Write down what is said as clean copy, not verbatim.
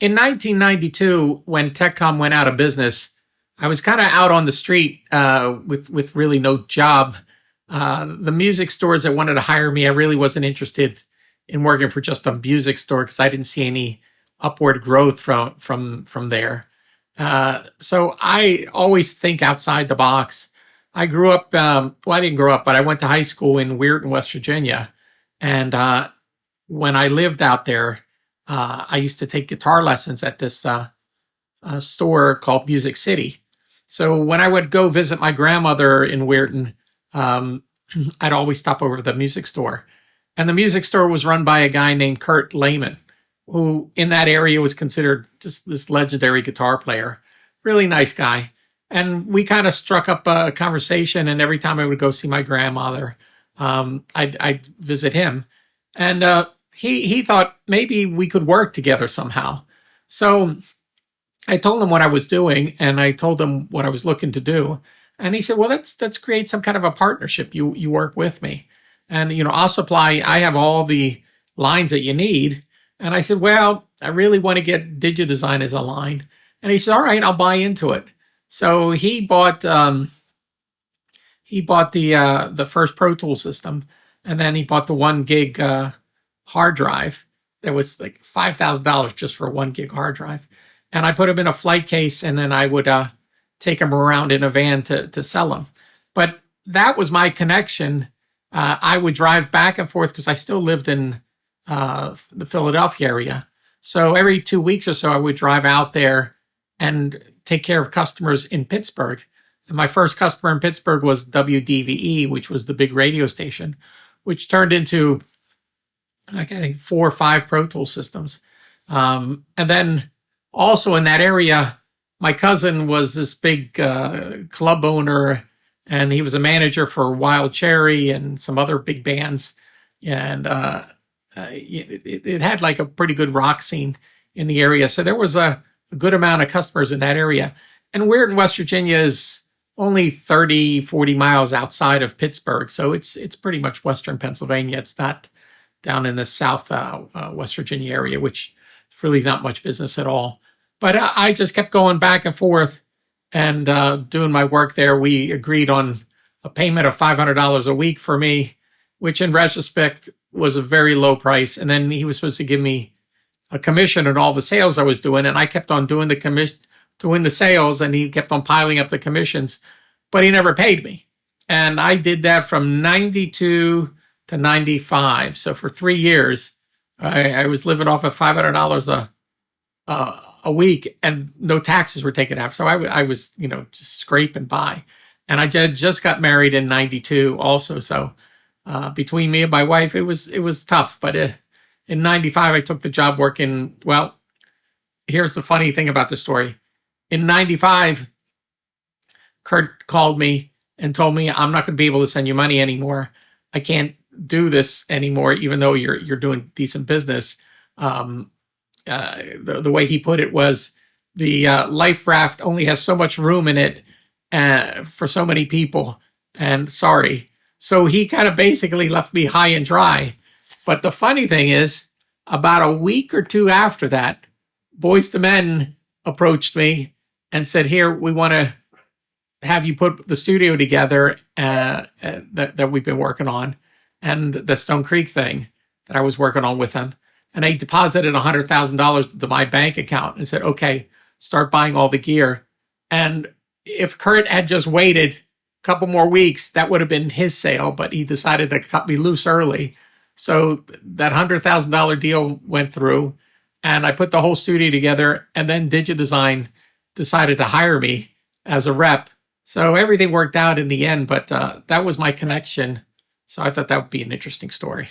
in 1992, when TechCom went out of business, I was kind of out on the street with really no job. The music stores that wanted to hire me, I really wasn't interested in working for just a music store because I didn't see any upward growth from there. So I always think outside the box. I grew up, well, I didn't grow up, but I went to high school in Weirton, West Virginia. And when I lived out there, I used to take guitar lessons at this store called Music City. So when I would go visit my grandmother in Weirton, I'd always stop over to the music store. And the music store was run by a guy named Kurt Lehman, who in that area was considered just this legendary guitar player. Really nice guy. And we kind of struck up a conversation, and every time I would go see my grandmother, I'd visit him. And he thought maybe we could work together somehow. So I told him what I was doing, and I told him what I was looking to do. And he said, well, let's create some kind of a partnership. You work with me. And, I'll supply, I have all the lines that you need. And I said, well, I really want to get DigiDesign as a line. And he said, all right, I'll buy into it. So he bought the first Pro Tools system, and then he bought the 1 gig hard drive that was like $5,000 just for a 1 gig hard drive. And I put him in a flight case, and then I would take him around in a van to sell them. But that was my connection. I would drive back and forth because I still lived in the Philadelphia area. So every 2 weeks or so, I would drive out there and take care of customers in Pittsburgh. And my first customer in Pittsburgh was WDVE, which was the big radio station, which turned into, I think, 4 or 5 Pro Tools systems. And then also in that area, my cousin was this big club owner, and he was a manager for Wild Cherry and some other big bands. And it had like a pretty good rock scene in the area. So there was a good amount of customers in that area. And Weirton, West Virginia is only 30, 40 miles outside of Pittsburgh. So it's pretty much Western Pennsylvania. It's not down in the South West Virginia area, which is really not much business at all. But I just kept going back and forth and doing my work there. We agreed on a payment of $500 a week for me, which in retrospect was a very low price. And then he was supposed to give me a commission on all the sales I was doing. And I kept on doing the sales, and he kept on piling up the commissions, but he never paid me. And I did that from 92 to 95. So for 3 years, I was living off of $500 a week, and no taxes were taken out. So I was, just scraping by. And I just got married in 92 also. So between me and my wife, it was tough. But in 95, I took the job working. Well, here's the funny thing about the story. In 95, Kurt called me and told me, I'm not going to be able to send you money anymore. I can't do this anymore, even though you're doing decent business. The way he put it was, the life raft only has so much room in it for so many people, and sorry. So he kind of basically left me high and dry. But the funny thing is, about a week or two after that, Boyz II Men approached me and said, here, we want to have you put the studio together that we've been working on, and the Stone Creek thing that I was working on with them. And they deposited $100,000 to my bank account and said, okay, start buying all the gear. And if Kurt had just waited a couple more weeks, that would have been his sale, but he decided to cut me loose early. So that $100,000 deal went through, and I put the whole studio together, and then DigiDesign decided to hire me as a rep. So everything worked out in the end, but that was my connection. So I thought that would be an interesting story.